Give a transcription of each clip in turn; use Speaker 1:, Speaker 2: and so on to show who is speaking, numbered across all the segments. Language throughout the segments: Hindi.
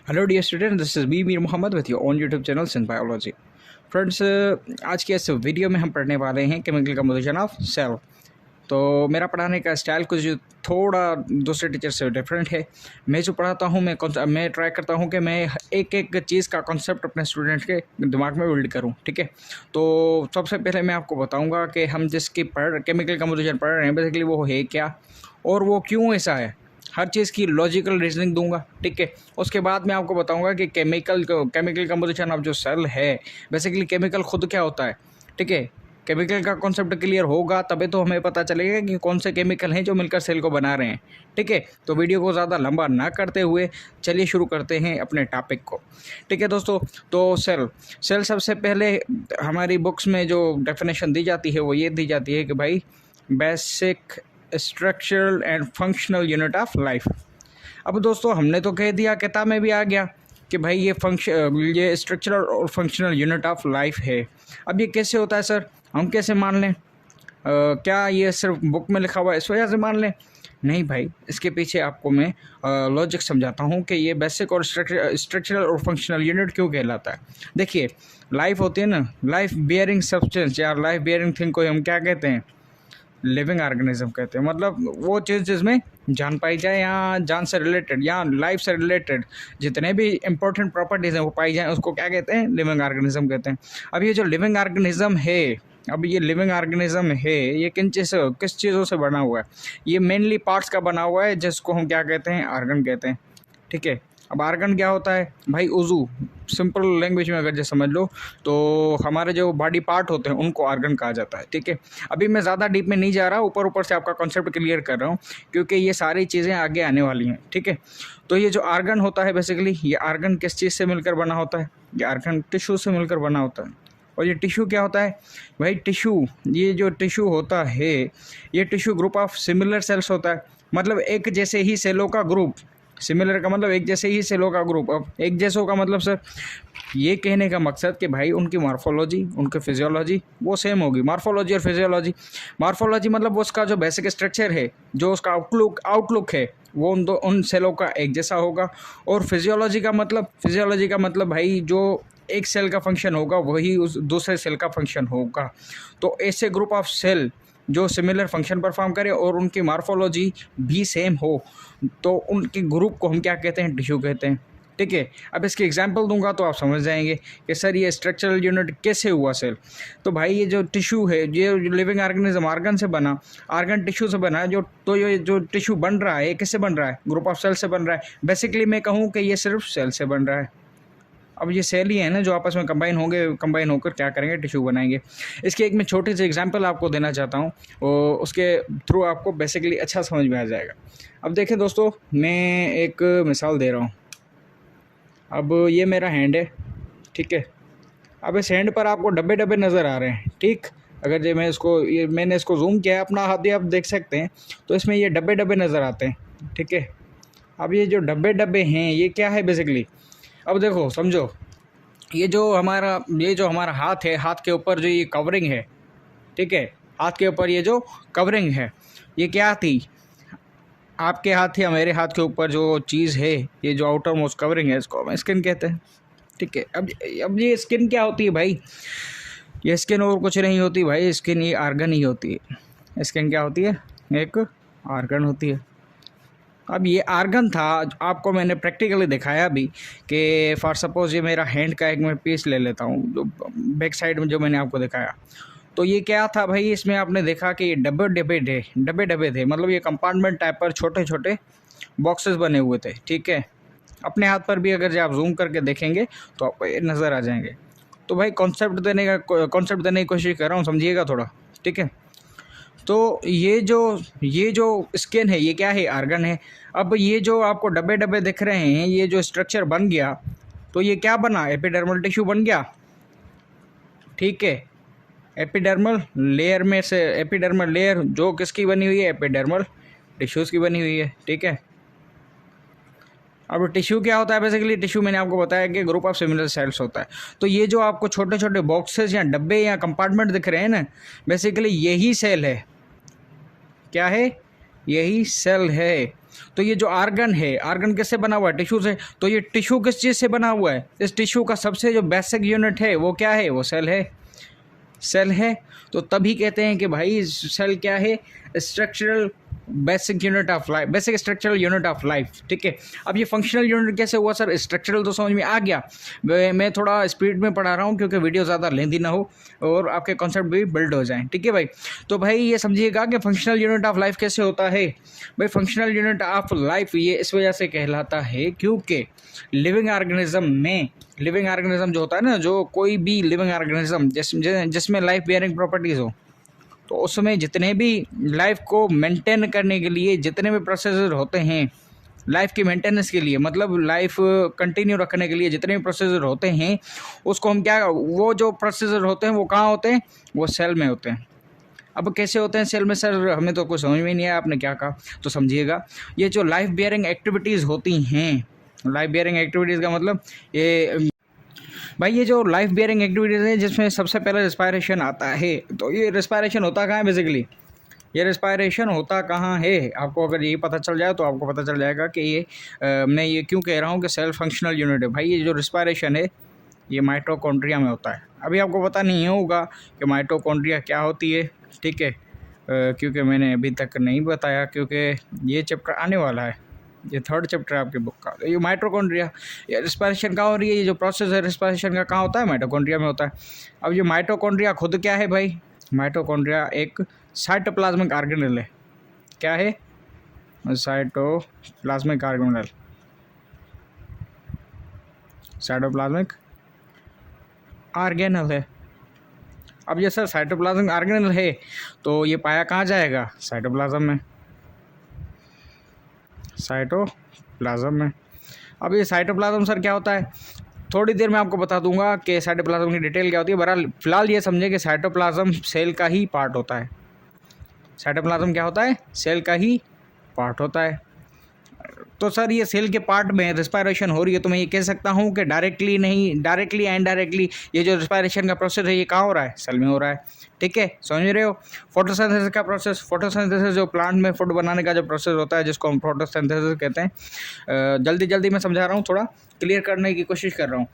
Speaker 1: Hello dear student, this is me Mir Mohammad with your own YouTube channel Sindh biology. Friends, आज के इस वीडियो में हम पढ़ने वाले हैं केमिकल कंपोजिशन ऑफ सेल। तो मेरा पढ़ाने का स्टाइल कुछ थोड़ा दूसरे टीचर से डिफरेंट है। मैं जो पढ़ाता हूँ मैं ट्राई करता हूँ कि मैं एक एक चीज़ का कॉन्सेप्ट अपने स्टूडेंट के दिमाग में बिल्ड करूँ। ठीक है, तो सबसे पहले मैं आपको बताऊँगा कि हम जिसकी केमिकल कंपोजिशन पढ़ रहे हैं बेसिकली वो है क्या और वो क्यों ऐसा है। हर चीज़ की लॉजिकल रीजनिंग दूंगा। ठीक है, उसके बाद मैं आपको बताऊंगा कि केमिकल कंपोजिशन ऑफ जो सेल है बेसिकली केमिकल खुद क्या होता है। ठीक है, केमिकल का कॉन्सेप्ट क्लियर होगा तभी तो हमें पता चलेगा कि कौन से केमिकल हैं जो मिलकर सेल को बना रहे हैं। ठीक है, तो वीडियो को ज़्यादा लंबा ना करते हुए चलिए शुरू करते हैं अपने टॉपिक को। ठीक है दोस्तों, तो सेल सबसे पहले हमारी बुक्स में जो डेफिनेशन दी जाती है वो ये दी जाती है कि भाई basic structural and functional unit of life. अब दोस्तों हमने तो कह दिया, किताब में भी आ गया कि भाई ये स्ट्रक्चरल और फंक्शनल यूनिट ऑफ लाइफ है। अब ये कैसे होता है सर, हम कैसे मान लें? क्या ये सिर्फ बुक में लिखा हुआ है इस वजह से मान लें? नहीं भाई, इसके पीछे आपको मैं लॉजिक समझाता हूँ कि ये बेसिक और स्ट्रक्चरल और फंक्शनल यूनिट क्यों कहलाता है। देखिए, लाइफ होती है ना, लाइफ बियरिंग सब्सटेंस या लाइफ बियरिंग थिंग को हम क्या कहते हैं? लिविंग ऑर्गेनिज्म कहते हैं। मतलब वो चीज़ जिसमें जान पाई जाए या जान से रिलेटेड या लाइफ से रिलेटेड जितने भी इंपॉर्टेंट प्रॉपर्टीज़ हैं वो पाई जाएँ, उसको क्या कहते हैं? लिविंग ऑर्गेनिज्म कहते हैं। अब ये जो लिविंग ऑर्गेनिज्म है, ये किस चीज़ों से बना हुआ है? ये मेनली पार्ट्स का बना हुआ है जिसको हम क्या कहते हैं? आर्गन कहते हैं। ठीक है, अब आर्गन क्या होता है भाई? उज़ू, सिंपल लैंग्वेज में अगर जो समझ लो तो हमारे जो बॉडी पार्ट होते हैं उनको आर्गन कहा जाता है। ठीक है, अभी मैं ज़्यादा डीप में नहीं जा रहा, ऊपर ऊपर से आपका कॉन्सेप्ट क्लियर कर रहा हूँ क्योंकि ये सारी चीज़ें आगे आने वाली हैं। ठीक है, तो ये जो आर्गन होता है बेसिकली, ये आर्गन किस चीज़ से मिलकर बना होता है? ये आर्गन टिश्यू से मिलकर बना होता है। और ये टिश्यू क्या होता है भाई? ये जो टिश्यू होता है ये tissue group of similar sales होता है। मतलब एक जैसे ही सेलों का ग्रुप। सिमिलर का मतलब एक जैसे ही सेलों का ग्रुप। अब एक जैसों का मतलब सर, ये कहने का मकसद कि भाई उनकी मॉर्फोलॉजी, उनकी फिजियोलॉजी वो सेम होगी। मॉर्फोलॉजी और फिजियोलॉजी मतलब वो उसका जो बेसिक स्ट्रक्चर है, जो उसका आउटलुक है वो उन सेलों का एक जैसा होगा। और फिजियोलॉजी का मतलब भाई जो एक सेल का फंक्शन होगा वही उस दूसरे सेल का फंक्शन होगा। तो ऐसे ग्रुप ऑफ सेल जो सिमिलर फंक्शन परफॉर्म करे और उनकी मॉर्फोलॉजी भी सेम हो तो उनके ग्रुप को हम क्या कहते हैं? टिश्यू कहते हैं। ठीक है, अब इसकी एग्जांपल दूंगा तो आप समझ जाएंगे कि सर ये स्ट्रक्चरल यूनिट कैसे हुआ सेल। तो भाई ये जो टिश्यू है, ये लिविंग ऑर्गेनिज्म आर्गन से बना, आर्गन टिश्यू से बना है। ये जो टिश्यू बन रहा है ये किससे बन रहा है? ग्रुप ऑफ सेल से बन रहा है। बेसिकली मैं कहूँ कि ये सिर्फ सेल से बन रहा है। अब ये सेल ही है ना जो आपस में कंबाइन होकर क्या करेंगे? टिश्यू बनाएंगे। इसकी एक मैं छोटी सी एग्जांपल आपको देना चाहता हूँ और उसके थ्रू आपको बेसिकली अच्छा समझ में आ जाएगा। अब देखें दोस्तों, मैं एक मिसाल दे रहा हूँ। अब ये मेरा हैंड है। ठीक है, अब इस हैंड पर आपको डब्बे डब्बे नज़र आ रहे हैं। ठीक, अगर जो मैंने इसको जूम किया है, अपना हाथ ही आप देख सकते हैं, तो इसमें ये डब्बे डब्बे नज़र आते हैं। ठीक है, अब ये जो डब्बे डब्बे हैं ये क्या है बेसिकली? अब देखो समझो, ये जो हमारा हाथ है, हाथ के ऊपर जो ये कवरिंग है, ठीक है, हाथ के ऊपर ये जो कवरिंग है ये क्या थी? आपके हाथ या मेरे हाथ के ऊपर जो चीज़ है, ये जो आउटर मोस्ट कवरिंग है, इसको हम स्किन कहते हैं। ठीक है, अब ये स्किन क्या होती है भाई? ये स्किन और कुछ नहीं होती भाई, स्किन ये आर्गन ही होती है। स्किन क्या होती है? एक आर्गन होती है। अब ये आर्गन था, आपको मैंने प्रैक्टिकली दिखाया भी कि फॉर सपोज़ ये मेरा हैंड का एक मैं पीस ले लेता हूँ, जो बैक साइड में जो मैंने आपको दिखाया, तो ये क्या था भाई? इसमें आपने देखा कि ये डब्बे डब्बे थे। मतलब ये कंपार्टमेंट टाइप पर छोटे छोटे बॉक्सेस बने हुए थे। ठीक है, अपने हाथ पर भी अगर आप जूम करके देखेंगे तो आपको ये नज़र आ जाएंगे। तो भाई कॉन्सेप्ट देने की कोशिश कर रहा हूँ, समझिएगा थोड़ा। ठीक है, तो ये जो स्किन है ये क्या है? आर्गन है। अब ये जो आपको डब्बे डब्बे दिख रहे हैं, ये जो स्ट्रक्चर बन गया, तो ये क्या बना? एपिडर्मल टिश्यू बन गया। ठीक है, एपिडर्मल लेयर जो किसकी बनी हुई है? एपिडर्मल टिश्यूज़ की बनी हुई है। ठीक है, अब टिश्यू क्या होता है बेसिकली? टिश्यू मैंने आपको बताया कि ग्रुप ऑफ सिमिलर सेल्स होता है। तो ये जो आपको छोटे छोटे बॉक्सेस या डब्बे या कंपार्टमेंट दिख रहे हैं ना, बेसिकली यही सेल है। क्या है? यही सेल है। तो ये जो आर्गन है, आर्गन किससे बना हुआ है? टिश्यू से। तो ये टिश्यू किस चीज़ से बना हुआ है? इस टिश्यू का सबसे जो बेसिक यूनिट है वो क्या है? वो सेल है, सेल है। तो तभी कहते हैं कि भाई सेल क्या है? Structural basic unit of life, basic structural unit of life. ठीक है, अब ये फंक्शनल यूनिट कैसे हुआ सर? स्ट्रक्चरल तो समझ में आ गया, मैं थोड़ा स्पीड में पढ़ा रहा हूँ क्योंकि वीडियो ज़्यादा लेंथी ना हो और आपके कॉन्सेप्ट भी बिल्ड हो जाएं। ठीक है भाई, तो भाई ये समझिएगा कि फंक्शनल यूनिट ऑफ लाइफ कैसे होता है। भाई फंक्शनल यूनिट ऑफ लाइफ ये इस वजह से कहलाता है क्योंकि लिविंग ऑर्गेनिज्म में, लिविंग ऑर्गेनिज्म जो होता है ना, जो कोई भी लिविंग ऑर्गेनिज्म जिसमें लाइफ बियरिंग प्रॉपर्टीज़ हो, तो उसमें जितने भी लाइफ को मेंटेन करने के लिए जितने भी प्रोसेसर होते हैं, लाइफ की मेंटेनेंस के लिए, मतलब लाइफ कंटिन्यू रखने के लिए जितने भी प्रोसेसर होते हैं, उसको हम क्या, वो जो प्रोसेसर होते हैं वो कहाँ होते हैं? वो सेल में होते हैं। अब कैसे होते हैं सेल में सर? हमें तो कुछ समझ में नहीं आया आपने क्या कहा। तो समझिएगा, ये जो लाइफ बियरिंग एक्टिविटीज़ होती हैं, लाइफ बियरिंग एक्टिविटीज़ का मतलब ये भाई, ये जो लाइफ बियरिंग एक्टिविटीज़ है जिसमें सबसे पहले रिस्पायरेशन आता है, तो ये रिस्पायरेशन होता कहाँ है बेसिकली? ये रिस्पायरेशन होता कहाँ है? आपको अगर यही पता चल जाए तो आपको पता चल जाएगा कि ये मैं ये क्यों कह रहा हूँ कि सेल फंक्शनल यूनिट है। भाई ये जो रिस्पायरेशन है ये माइटोकॉन्ड्रिया में होता है। अभी आपको पता नहीं होगा कि माइटोकॉन्ड्रिया क्या होती है, ठीक है, क्योंकि मैंने अभी तक नहीं बताया, क्योंकि ये चैप्टर आने वाला है, ये 3rd चैप्टर है आपके बुक का। ये माइटोकॉन्ड्रिया, ये रिस्पायरेशन कहाँ हो रही है? ये जो प्रोसेस है रिस्पायरेशन का कहाँ होता है? माइटोकॉन्ड्रिया में होता है। अब ये माइटोकॉन्ड्रिया खुद क्या है भाई? माइटोकॉन्ड्रिया एक साइटोप्लाज्मिक ऑर्गेनेल है। क्या है? साइटोप्लाज्मिक ऑर्गेनेल, साइटोप्लाज्मिक ऑर्गेनेल है। अब ये सर साइटोप्लाज्मिक ऑर्गेनेल है तो ये पाया कहाँ जाएगा? साइटोप्लाज्म में, साइटोप्लाज्म में। अब ये साइटोप्लाज्म सर क्या होता है? थोड़ी देर में आपको बता दूंगा कि साइटोप्लाज्म की डिटेल क्या होती है। बहरहाल फिलहाल ये समझे कि साइटोप्लाज्म सेल का ही पार्ट होता है। साइटोप्लाज्म क्या होता है? सेल का ही पार्ट होता है। तो सर ये सेल के पार्ट में रिस्पायरेशन हो रही है, तो मैं ये कह सकता हूँ कि डायरेक्टली नहीं, डायरेक्टली एंड डायरेक्टली ये जो रिस्पायरेशन का प्रोसेस है ये कहाँ हो रहा है? सेल में हो रहा है। ठीक है, समझ रहे हो? फोटोसिंथेसिस का प्रोसेस, फोटोसिंथेसिस जो प्लांट में फूड बनाने का जो प्रोसेस होता है जिसको हम फोटोसिंथेसिस कहते हैं। जल्दी जल्दी मैं समझा रहा हूँ, थोड़ा क्लियर करने की कोशिश कर रहा हूँ,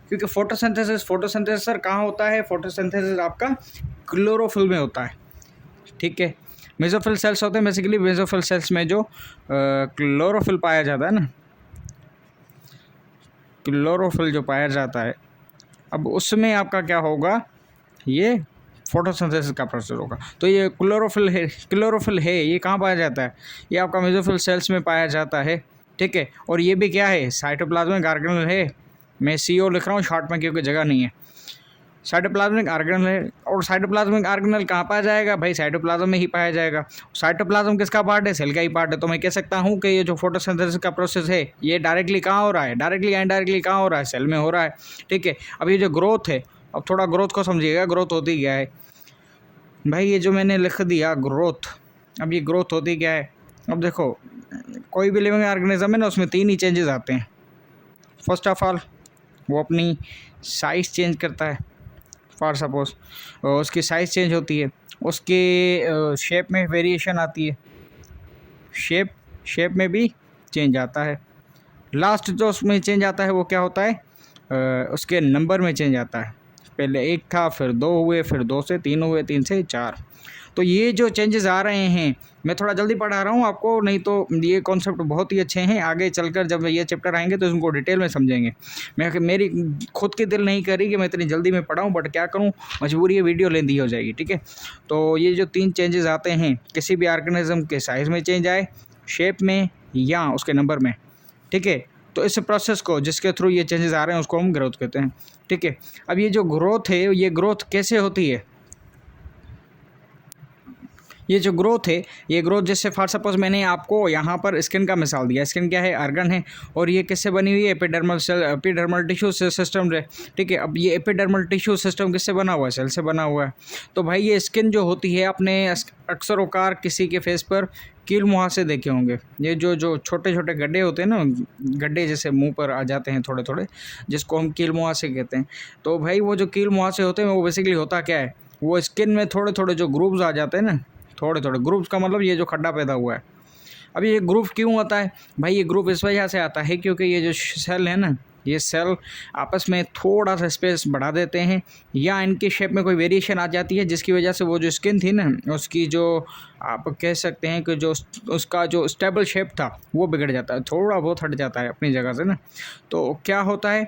Speaker 1: क्योंकि फोटोसिंथेसिस सर कहाँ होता है? फोटोसिंथेसिस आपका क्लोरोफिल में होता है। ठीक है, मेसोफिल सेल्स होते हैं बेसिकली, मेसोफिल सेल्स में जो क्लोरोफिल पाया जाता है ना, क्लोरोफिल जो पाया जाता है, अब उसमें आपका क्या होगा? ये फोटोसिंथेसिस का प्रोसेस होगा। तो ये क्लोरोफिल है ये कहाँ पाया जाता है? ये आपका मेसोफिल सेल्स में पाया जाता है। ठीक है, और ये भी क्या है? साइटोप्लाज्मिक ऑर्गेनेल है। मैं CO लिख रहा हूँ शॉर्ट में क्योंकि जगह नहीं है। साइटोप्लाज्मिक ऑर्गेनेल है, और साइटोप्लाज्मिक ऑर्गेनेल कहाँ पाया जाएगा? भाई साइटोप्लाज्म में ही पाया जाएगा। साइटोप्लाज्म किसका पार्ट है? सेल का ही पार्ट है। तो मैं कह सकता हूँ कि ये जो फोटोसिंथेसिस का प्रोसेस है ये डायरेक्टली कहाँ हो रहा है? डायरेक्टली एंड डायरेक्टली कहाँ हो रहा है? सेल में हो रहा है। ठीक है, अब ये जो ग्रोथ है, अब थोड़ा ग्रोथ को समझिएगा, ग्रोथ होती क्या है भाई? ये जो मैंने लिख दिया ग्रोथ, अब ये ग्रोथ होती क्या है? अब देखो, कोई भी लिविंग ऑर्गेनिज्म है ना, उसमें 3 ही चेंजेस आते हैं। फर्स्ट ऑफ ऑल वो अपनी साइज़ चेंज करता है, फॉर सपोज उसकी साइज़ चेंज होती है, उसके शेप में वेरिएशन आती है, शेप में भी चेंज आता है। लास्ट जो उसमें चेंज आता है वो क्या होता है? उसके नंबर में चेंज आता है। पहले 1 था, फिर 2 हुए, फिर 2 से 3 हुए, 3 से 4। तो ये जो चेंजेस आ रहे हैं, मैं थोड़ा जल्दी पढ़ा रहा हूँ आपको, नहीं तो ये कॉन्सेप्ट बहुत ही अच्छे हैं। आगे चलकर जब ये चैप्टर आएंगे तो इनको डिटेल में समझेंगे। मेरी खुद की दिल नहीं करी कि मैं इतनी जल्दी में पढ़ाऊँ, बट क्या करूँ, मजबूरी है, वीडियो लेंदी हो जाएगी। ठीक है, तो ये जो 3 चेंजेस आते हैं, किसी भी ऑर्गेनिज्म के साइज़ में चेंज आए, शेप में या उसके नंबर में। ठीक है, तो इस प्रोसेस को जिसके थ्रू ये चेंजेस आ रहे हैं उसको हम ग्रोथ कहते हैं। ठीक है, अब ये जो ग्रोथ है ये ग्रोथ कैसे होती है? ये जो ग्रोथ है, ये ग्रोथ जैसे फॉर सपोज मैंने आपको यहाँ पर स्किन का मिसाल दिया। स्किन क्या है? ऑर्गन है, और ये किससे बनी हुई है? Epidermal cell, epidermal tissue system है। ठीक है, अब ये एपिडर्मल टिश्यू सिस्टम किससे बना हुआ है? सेल से बना हुआ है। तो भाई ये स्किन जो होती है, अपने अक्सर औकार किसी के फेस पर कील मुहासे देखे होंगे। ये जो छोटे छोटे गड्ढे होते हैं ना, गड्ढे जैसे मुंह पर आ जाते हैं थोड़े थोड़े, जिसको हम कील मुहासे कहते हैं। तो भाई वो जो कील मुहासे होते हैं वो बेसिकली होता क्या है? वो स्किन में थोड़े थोड़े जो ग्रूव्स आ जाते हैं ना, थोड़े थोड़े ग्रुप्स का मतलब ये जो खड्डा पैदा हुआ है, अब ये ग्रुप क्यों होता है भाई? ये ग्रुप इस वजह से आता है क्योंकि ये जो सेल है ना, ये सेल आपस में थोड़ा सा स्पेस बढ़ा देते हैं या इनके शेप में कोई वेरिएशन आ जाती है, जिसकी वजह से वो जो स्किन थी ना, उसकी जो आप कह सकते हैं कि जो उसका जो स्टेबल शेप था वो बिगड़ जाता है, थोड़ा बहुत हट जाता है अपनी जगह से ना। तो क्या होता है,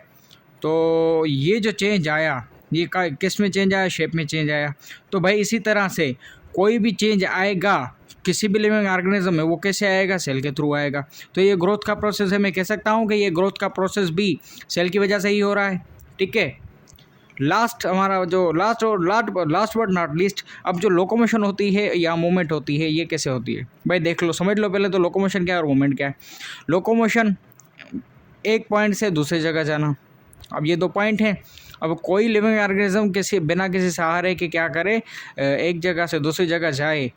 Speaker 1: तो ये जो चेंज आया, ये किस में चेंज आया? शेप में चेंज आया। तो भाई इसी तरह से कोई भी चेंज आएगा किसी भी लिविंग ऑर्गेनिज्म में, वो कैसे आएगा? सेल के थ्रू आएगा। तो ये ग्रोथ का प्रोसेस है, मैं कह सकता हूँ कि ये ग्रोथ का प्रोसेस भी सेल की वजह से ही हो रहा है, ठीक है। लास्ट हमारा जो लास्ट बट नॉट लीस्ट, अब जो लोकोमोशन होती है या मूवमेंट होती है, ये कैसे होती है भाई? देख लो, समझ लो पहले तो लोकोमोशन क्या है और मूवमेंट क्या है। लोकोमोशन एक पॉइंट से दूसरी जगह जाना। अब ये 2 पॉइंट हैं। अब कोई लिविंग ऑर्गेनिज्म बिना किसी सहारे के क्या करे, एक जगह से दूसरी जगह जाए,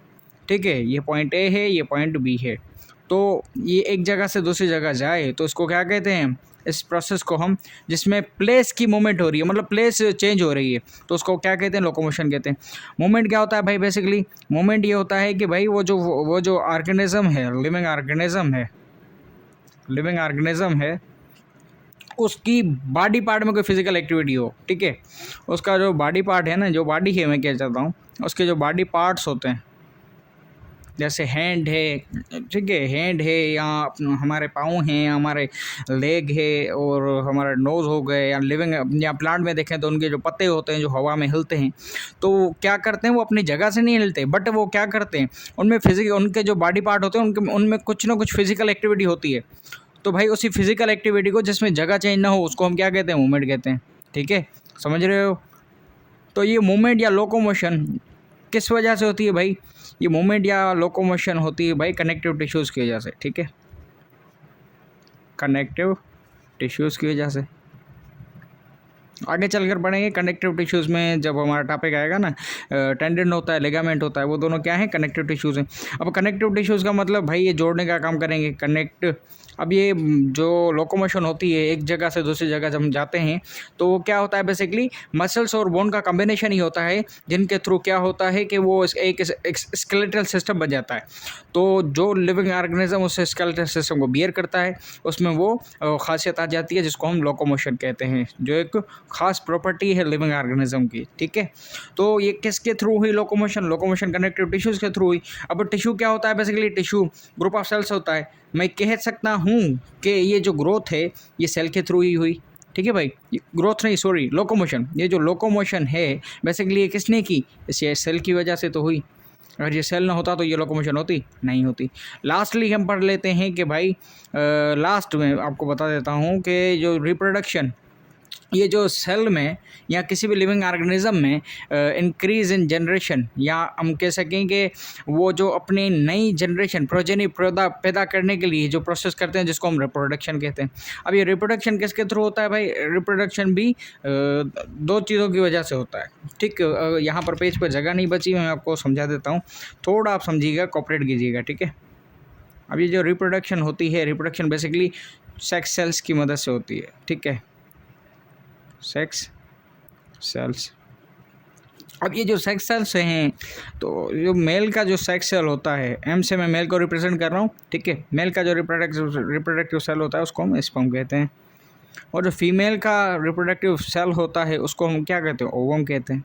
Speaker 1: ठीक है। ये पॉइंट ए है, ये पॉइंट बी है, तो ये एक जगह से दूसरी जगह जाए तो इसको क्या कहते हैं? इस प्रोसेस को हम, जिसमें प्लेस की मूवमेंट हो रही है, मतलब प्लेस चेंज हो रही है, तो उसको क्या कहते हैं? लोकोमोशन कहते हैं। मूवमेंट क्या होता है भाई? बेसिकली मूवमेंट ये होता है कि भाई वो जो ऑर्गेनिज्म है, लिविंग ऑर्गेनिज्म है, उसकी बॉडी पार्ट में कोई फिजिकल एक्टिविटी हो, ठीक है। उसका जो बॉडी पार्ट है ना, जो बॉडी है, मैं क्या चाहता हूँ, उसके जो बॉडी पार्ट्स होते हैं, जैसे हैंड है, ठीक है, हैंड है, या हमारे पाँव हैं, हमारे लेग है, और हमारा नोज़ हो गए, या लिविंग या प्लांट में देखें तो उनके जो पत्ते होते हैं जो हवा में हिलते हैं, तो क्या करते हैं? वो अपनी जगह से नहीं हिलते, बट वो क्या करते हैं, उनके जो बॉडी पार्ट होते हैं उनमें कुछ ना कुछ फिजिकल एक्टिविटी होती है। तो भाई उसी फिजिकल एक्टिविटी को, जिसमें जगह चेंज ना हो, उसको हम क्या कहते हैं? मूवमेंट कहते हैं, ठीक है। समझ रहे हो? तो ये मूवमेंट या लोकोमोशन किस वजह से होती है भाई? ये मूवमेंट या लोकोमोशन होती है भाई कनेक्टिव टिश्यूज़ की वजह से, ठीक है, कनेक्टिव टिश्यूज़ की वजह से। आगे चलकर पढ़ेंगे कनेक्टिव टिश्यूज़ में, जब हमारा टॉपिक आएगा ना, टेंडन होता है, लिगामेंट होता है, वो दोनों क्या है? कनेक्टिव टिश्यूज़ हैं। अब कनेक्टिव टिश्यूज़ का मतलब भाई ये जोड़ने का काम करेंगे, कनेक्ट। अब ये जो लोकोमोशन होती है एक जगह से दूसरी जगह जब हम जाते हैं, तो वो क्या होता है? बेसिकली मसल्स और बोन का कॉम्बिनेशन ही होता है, जिनके थ्रू क्या होता है कि वो एक स्केलेटल सिस्टम बन जाता है। तो जो लिविंग ऑर्गेनिज्म उस स्केलेटल सिस्टम को बियर करता है, उसमें वो खासियत आ जाती है जिसको हम लोकोमोशन कहते हैं, जो एक खास प्रॉपर्टी है लिविंग ऑर्गेनिज्म की, ठीक है। तो ये किसके थ्रू हुई लोकोमोशन कनेक्टिव टिश्यूज़ के थ्रू हुई। अब टिश्यू क्या होता है? Basically tissue group of cells होता है। मैं कह सकता हूँ कि ये जो ग्रोथ है ये सेल के थ्रू ही हुई, ठीक है भाई। ग्रोथ नहीं, सॉरी, लोकोमोशन। ये जो लोकोमोशन है बेसिकली ये किसने की? इसे सेल की वजह से तो हुई। अगर ये सेल ना होता तो ये लोकोमोशन होती नहीं होती। लास्टली हम पढ़ लेते हैं कि भाई लास्ट में आपको बता देता हूँ कि जो रिप्रोडक्शन, ये जो सेल में या किसी भी लिविंग ऑर्गेनिज्म में इंक्रीज़ इन जनरेशन, या हम कह सकें कि वो जो अपनी नई जनरेशन प्रोजेनी पैदा करने के लिए जो प्रोसेस करते हैं, जिसको हम रिप्रोडक्शन कहते हैं। अब ये रिप्रोडक्शन किसके थ्रू होता है भाई? रिप्रोडक्शन भी 2 चीज़ों की वजह से होता है, ठीक। यहाँ पर पेज पर जगह नहीं बची, मैं आपको समझा देता हूँ, थोड़ा आप समझिएगा, कोऑपरेट कीजिएगा, ठीक है। अब ये जो रिप्रोडक्शन होती है, रिप्रोडक्शन बेसिकली सेक्स सेल्स की मदद से होती है, ठीक है, सेक्स सेल्स। अब ये जो सेक्स सेल्स हैं, तो जो मेल का जो सेक्स सेल होता है, एम से मैं मेल को रिप्रेजेंट कर रहा हूँ, ठीक है। मेल का जो रिप्रोडक्टिव सेल होता है उसको हम स्पर्म कहते हैं, और जो फीमेल का रिप्रोडक्टिव सेल होता है उसको हम क्या कहते हैं? ओवम कहते हैं।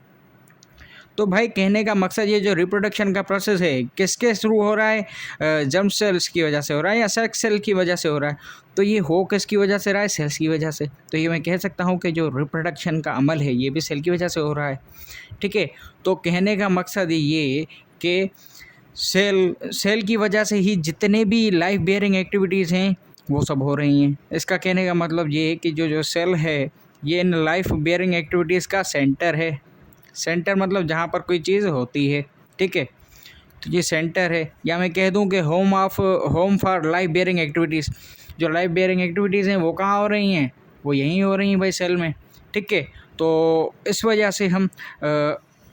Speaker 1: तो भाई कहने का मकसद, ये जो रिप्रोडक्शन का प्रोसेस है किसके थ्रू हो रहा है? जर्म सेल्स की वजह से हो रहा है या सेक्स सेल की वजह से हो रहा है? तो ये हो किसकी वजह से रहा है? सेल्स की वजह से। तो ये मैं कह सकता हूँ कि जो रिप्रोडक्शन का अमल है ये भी सेल की वजह से हो रहा है, ठीक है। तो कहने का मकसद ये कि सेल की वजह से ही जितने भी लाइफ बेयरिंग एक्टिविटीज़ हैं वो सब हो रही हैं। इसका कहने का मतलब ये है कि जो सेल है ये इन लाइफ बेयरिंग एक्टिविटीज़ का सेंटर है। सेंटर मतलब जहाँ पर कोई चीज़ होती है, ठीक है, तो ये सेंटर है। या मैं कह दूँ कि home for life bearing activities. जो लाइफ बेयरिंग एक्टिविटीज़ हैं वो कहाँ हो रही हैं? वो यहीं हो रही हैं भाई, सेल में, ठीक है। तो इस वजह से हम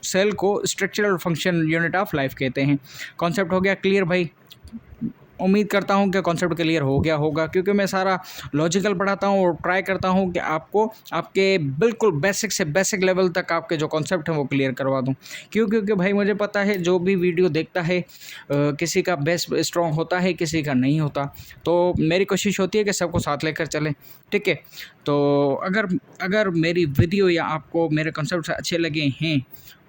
Speaker 1: सेल को structural function unit of life कहते हैं। कॉन्सेप्ट हो गया क्लियर भाई? उम्मीद करता हूँ कि कॉन्सेप्ट क्लियर हो गया होगा, क्योंकि मैं सारा लॉजिकल पढ़ाता हूँ और ट्राई करता हूँ कि आपको आपके बिल्कुल बेसिक से बेसिक लेवल तक आपके जो कॉन्सेप्ट हैं वो क्लियर करवा दूँ। क्योंकि भाई मुझे पता है जो भी वीडियो देखता है किसी का बेस स्ट्रॉन्ग होता है, किसी का नहीं होता। तो मेरी कोशिश होती है कि सबको साथ लेकर चलें, ठीक है। तो अगर मेरी वीडियो या आपको मेरे कॉन्सेप्ट अच्छे लगे हैं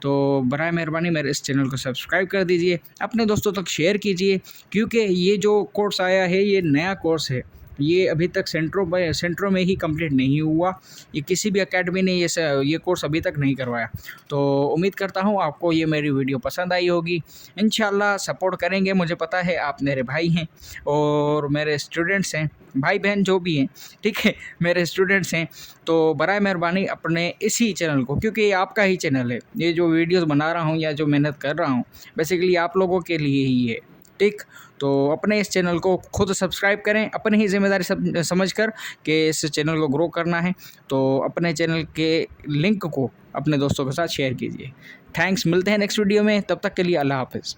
Speaker 1: तो बराए मेहरबानी मेरे इस चैनल को सब्सक्राइब कर दीजिए, अपने दोस्तों तक शेयर कीजिए, क्योंकि ये जो कोर्स आया है ये नया कोर्स है। ये अभी तक सेंटरों में ही कंप्लीट नहीं हुआ। ये किसी भी एकेडमी ने ये कोर्स अभी तक नहीं करवाया। तो उम्मीद करता हूँ आपको ये मेरी वीडियो पसंद आई होगी। इंशाल्लाह सपोर्ट करेंगे, मुझे पता है आप मेरे भाई हैं और मेरे स्टूडेंट्स हैं, भाई बहन जो भी हैं, ठीक है, मेरे स्टूडेंट्स हैं। तो बराए मेहरबानी अपने इसी चैनल को, क्योंकि ये आपका ही चैनल है, ये जो वीडियोस बना रहा हूँ या जो मेहनत कर रहा हूँ बेसिकली आप लोगों के लिए ही है, ठीक। तो अपने इस चैनल को खुद सब्सक्राइब करें, अपनी ही जिम्मेदारी समझ कर कि इस चैनल को ग्रो करना है। तो अपने चैनल के लिंक को अपने दोस्तों के साथ शेयर कीजिए। थैंक्स, मिलते हैं नेक्स्ट वीडियो में, तब तक के लिए अल्लाह हाफ़िज़।